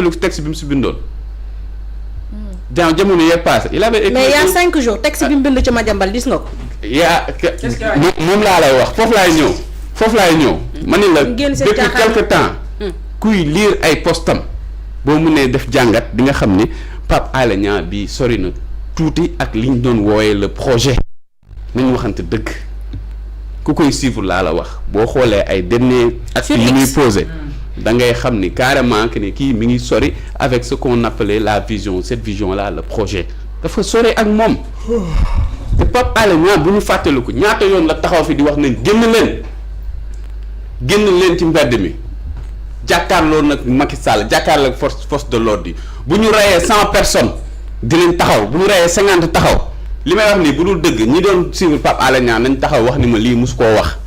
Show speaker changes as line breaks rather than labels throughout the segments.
lu texte bi mu si bindoon. jamono yee passé il avait.
mais il y a 5 jours texte bi mu bind ci Madiambal gis nga ko.
moom laa lay wax foofu laay ñëw. ma ne la depuis quelque temps. kuy lire ay postam boo mënee def jàngat di nga xam ni Pape Alé Niang bi sori na tuuti ak li ñu doon wooyee le projet nañu waxante dëgg ku koy suivre laa la wax boo xoolee ay derniers actes yi muy posé da ngay xam ni carrément que ni kii mi ngi sori avec ce qu'on appelait la vision cette vision là le projet dafa sori ak moom te Pape Alé Niang bu ñu fàttaliku ñaata yoon la taxaw fi di wax nañ génn leen ci mbedd mi jàkkaarloo nag Macky Sall jàkkaarloo force de l'ordre yi bu ñu reyee 100 personnes di leen taxaw bu ñu reyee 50 taxaw li may wax nii bu dul dëgg ñi doon suivre Pape Alé Niang nañ taxaw wax ni ma lii mosu koo wax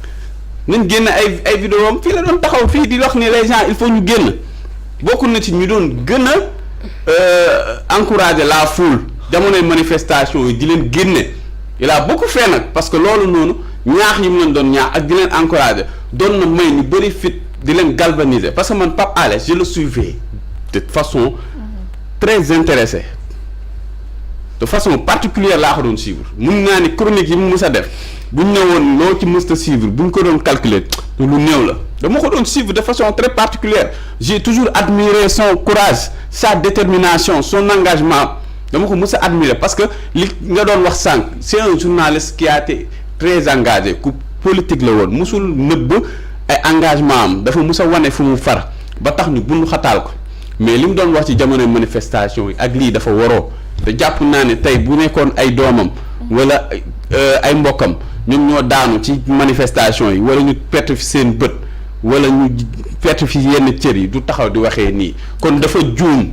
nañ génn ay vidéo am fii la doon taxaw fii di wax ni les gens il faut ñu génn bokk na ci ñu doon gën a encourager la foule jamonoy manifestation yi di leen génne il a beaucoup fait nag parce que loolu noonu ñaax yi mu leen doon ñaax ak di leen encourager doon na may ñu bëri fit di leen galvaniser parce que man Pape Alé je le suivais de façon très intéressée de façon particulière laa ko doon suivre mun naa ni chronique yi mu mës a def bu ñu ne woon loo ci mës a suivre bu ñu ko doon calculer lu néew la dama ko doon suivre de façon très particulière j'ai toujours admiré son courage sa détermination son engagement dama ko mës a admirer parce que li nga doon wax sànq c'est un journaliste qui a été très engagé ku politique la woon musul nëbb ay engagement am dafa mus a wane fu mu far ba tax ñu bundu xataal ko mais li mu doon wax ci jamonoy manifestation yi ak lii dafa waroo te jàpp naa ne tey bu nekkoon ay doomam wala ay mbokkam ñoom ñoo daanu ci manifestation yi wala ñu perte fi seen bët wala ñu perte fi yenn cër yi du taxaw di waxee nii kon dafa juum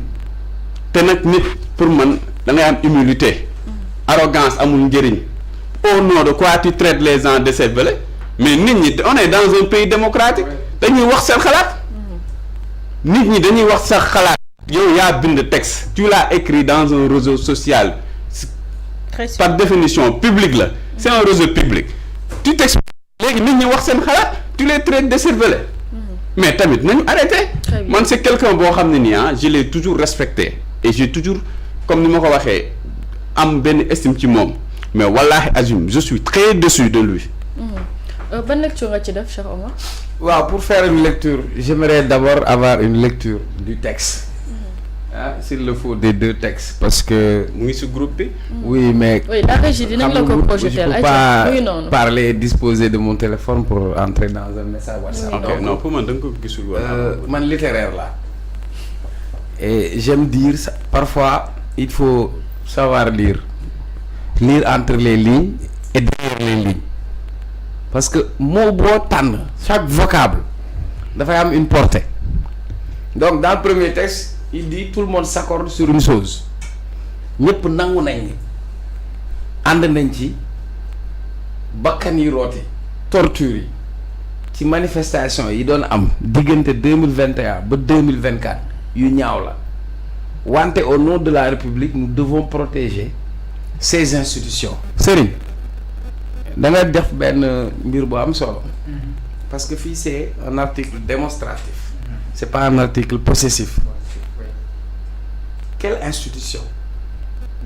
te nag nit pour man da ngay am humilité arrogance amul njëriñ au nom de quoi tu traites les gens de cervelés mais nit ñi on est dans un pays démocratique dañuy wax seen xalaat nit ñi dañuy wax sa xalaat yow yaa bind texte tu l'as écrit dans un réseau social par définition public la c'est un réseau public tu t'exprimes léegi nit ñi wax seen xalaat tu les traites de cervelés mais tamit nañu arrêté man c'est quelqu'un boo xam ne nii je l'ai toujours respecté et j'ai toujours comme ni ma ko waxee am benn estime ci moom mais wallahi azim je suis très déçu de lui.
Ban lecture nga ci def Cheikh Omar?
waaw pour faire une lecture j'aimerais d'abord avoir une lecture du texte. S'il le faut des deux textes parce que
mu ngi ci groupe bi.
oui mais.
oui la régie dinañ la ko projeter
je peux pas parler disposer de mon téléphone pour entrer dans un message WhatsApp.
ok non pour man da nga ko gisul woon.
man littéraire là et j'aime dire ça parfois il faut savoir lire entre les lignes et derrière les lignes parce que mot boo tànn chaque vocable dafay am une portée donc dans le premier texte il dit tout le monde s'accorde sur une chose ñëpp nangu nañ ni ànd nañ ci bakkan yi rooti torture yi ci manifestation yi doon am diggante 2021 ba 2024 yu ñaaw la wante au nom de la République nous devons protéger ces institutions. Serigne da nga def benn mbir bu am solo parce que fii c'est un article démonstratif c'est pas un article possessif. Quelle institution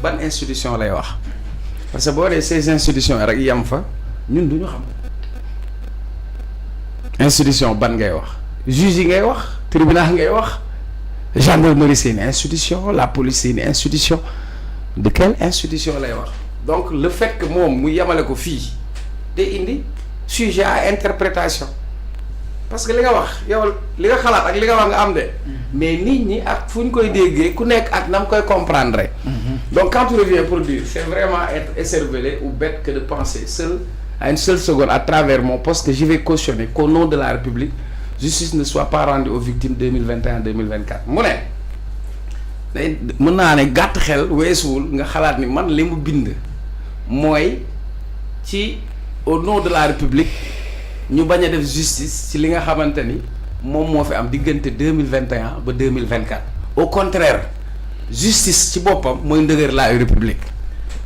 ban institution lay wax parce que boo dee ces institutions rek yam fa ñun duñu xam institution ban ngay wax juge yi ngay wax tribunal ngay wax gendarmerie c'est une institution la police c'est une institution de quelle institution lay wax donc le fait que moom mu yemale ko fii day indi sujet à interprétation parce que li nga wax yow li nga xalaat ak li nga wax nga am de mais nit ñi ak fu ñu koy déggee ku nekk ak na mu koy comprendre donc quand tu reviens pour dire c'est vraiment être écervelé ou bête que de penser seul à une seule seconde à travers mon poste que je vais cautionner qu'au nom de la République justice ne soit pas rendue aux victimes 2021-2024 mu ne day mën naa ne gàtt xel weesuwul nga xalaat ni man li mu bind mooy ci au nom de la République ñu bañ a def justice ci li nga xamante ni moom moo fi am diggante 2021 ba 2024 au contraire justice ci boppam mooy ndëgër la République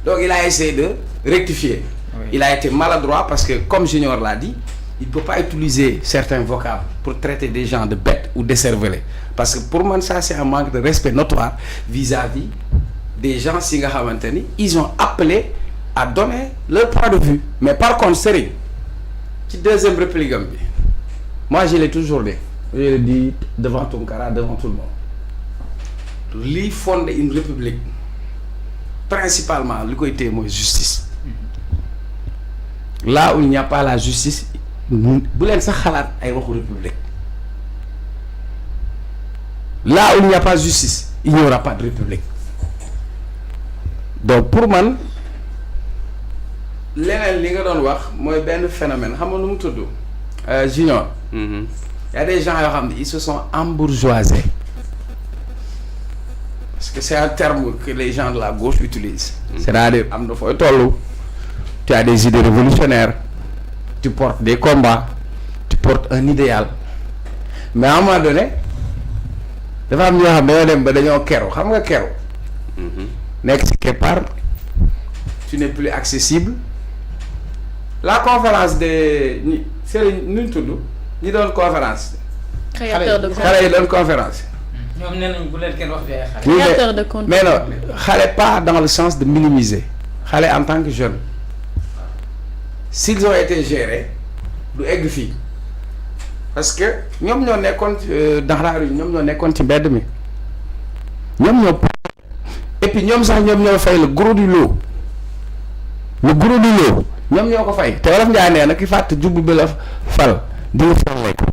donc il a essayé de rectifier il a été maladroit parce que comme Junior l'a dit il peut pas utiliser certains vocables pour traiter des gens de bêtes ou d'écervelés parce que pour moi ça c'est un manque de respect notoire vis-à-vis des gens si nga xamante ni ils ont appelé à donner leur point de vue mais par contre Serigne ci deuxième république am bi moi je l'ai toujours dit je le dis devant Tounkara devant tout le monde lii fonde une république principalement li koy téye mooy justice là où il n'y a pas la justice bu leen sax xalaat ay waxu république là où il n'y a pas justice il n'y aura pas de république donc pour man leneen li nga doon wax mooy benn phénomène xam nga nu mu tudd Junior. Y a des gens yoo xam ne ils se sont embourgeoisés parce que c'est un terme que les gens de la gauche utilisent. C'est-à-dire am na fooy tollu tu as des idées révolutionnaires tu portes des combats tu portes un idéal mais à un moment donné dafa am ñoo xam dañoo dem ba dañoo keru xam nga keru. nekk ci keppaar tu n'es plus accessible la conférence de ñi Serigne nu ñu tudd ñi doon conférence.
créateur de
xale yi doon conférence.
ñoom nee nañ bu leen kenn wax fii ay xale.
créateur de contenu
mais non xale pas dans le sens de minimiser xale en tant que jeune s'ils ont été gérés du egg fii parce que ñoom ñoo nekkoon dans la rue ñoom ñoo nekkoon ci mbedd mi ñoom ñoo et puis ñoom sax ñoom ñoo fay le gros du lot ñoom ñoo ko fay te wolof Njaay nee na ki fàtt jubbu bi la fal di nga fay ko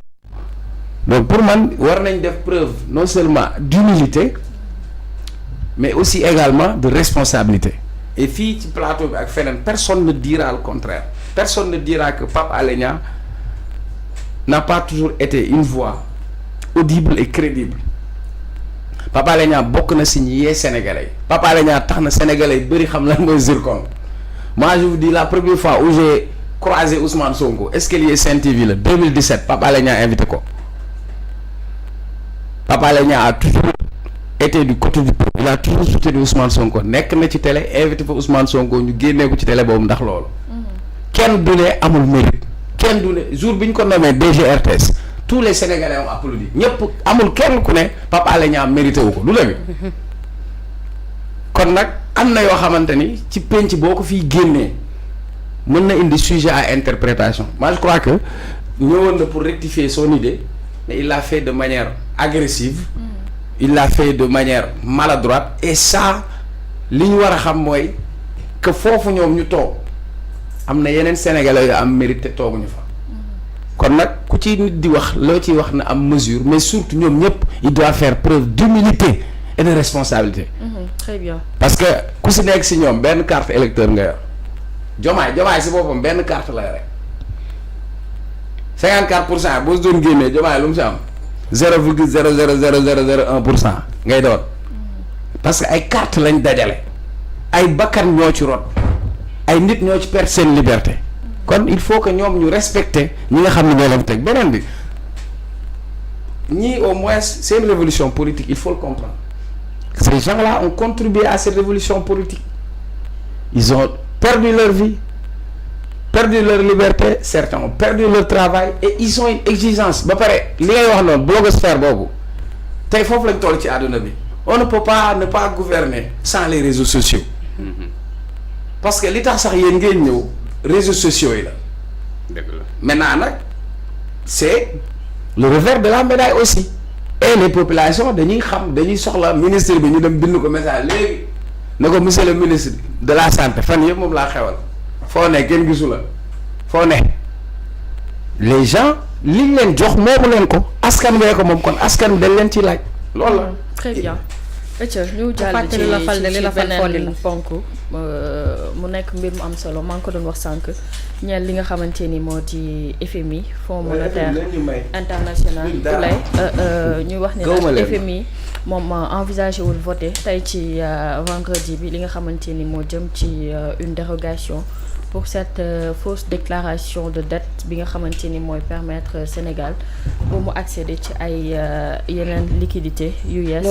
donc pour man war nañ def preuve non seulement d'humilité mais aussi également de responsabilité et fii ci plateau bi ak feneen personne ne dira le contraire personne ne dira que Pape Alé Niang n'a pas toujours été une voix audible et crédible Pape Alé Niang bokk na si ñi yee sénégalais Pape Alé Niang tax na sénégalais yi bëri xam lan mooy zircon moi je vous dis la première fois où j'ai croisé Ousmane Sonko escalier Sen TV la 2017 Pape Alé Niang invité ko Pape Alé Niang a toujours été du côté du peuple il a toujours soutenu Ousmane Sonko nekk na ci télé invité fa Ousmane Sonko ñu génnee ko ci télé boobu ndax loolu kenn du ne amul mérite kenn du ne jour bi ñu ko nommé DGRTS tous les Sénégalais ont applaudi ñëpp amul kenn ku ne Pape Alé Niang mérité wu ko du dëgg kon nag am na yoo xamante ni ci penc boo ko fiy génnee mën na indi sujet à interprétation moi je crois que ñëwoon na pour rectifier son idée mais il l'a fait de manière agressive il l'a fait de manière maladroite et ça li ñu war a xam mooy que foofu ñoom ñu toog am na yeneen sénégalais yu am mérite te tooguñu fa kon nag ku ci nit di wax loo ciy wax na am mesure mais surtout ñoom ñëpp il doit faire preuve d'humilité et de responsabilité.
Très bien.
parce que ku si nekk si ñoom benn carte électeur nga yor jomaay si boppam benn carte la rek 54% boo si doon génnee jomaay lu mu si am 0,00001% ngay doon parce que ay carte lañ dajale ay bakkan ñoo ci rot ay nit ñoo ci perdre seen liberté kon il faut que ñoom ñu respecter ñi nga xam ne ñoo leen teg beneen bi ñii au moins c'est une révolution politique il faut le comprendre ces gens-là ont contribué à cette révolution politique ils ont perdu leur vie perdu leur liberté certains ont perdu leur travail et ils ont une exigence ba pare li ngay wax noonu blogosphère boobu tey foofu lañ toll ci àdduna bi on ne peut pas ne pas gouverner sans les réseaux sociaux parce que li tax sax yéen ngeen ñëw réseaux sociaux yi la
dëgg la
maintenant nag c'est le revers de la médaille aussi et les populations dañuy xam dañuy soxla ministre bi ñu dem bind ko message léegi na ko monsieur le ministre de la santé fan yëpp moom laa xewal foo ne kenn gisu la foo ne les gens liñ leen jox moomu leen ko askan wee ko moom kon askan wi dañ leen ci laaj loolu la.
Très bien. ñu jàll ci beneen ponk mu nekk mbir mu am solo maa ngi ko doon wax sànq ñeel li nga xamante ni moo di FMI Fonds monétaire international lay ñuy wax ne nag FMI moom envisagé wul voté tey ci vendredi bi li nga xamante ni moo jëm ci une dérogation pour cette fausse déclaration de dette bi nga xamante ni mooy permettre Sénégal bu mu accéder ci ay yeneen liquidité yu yees.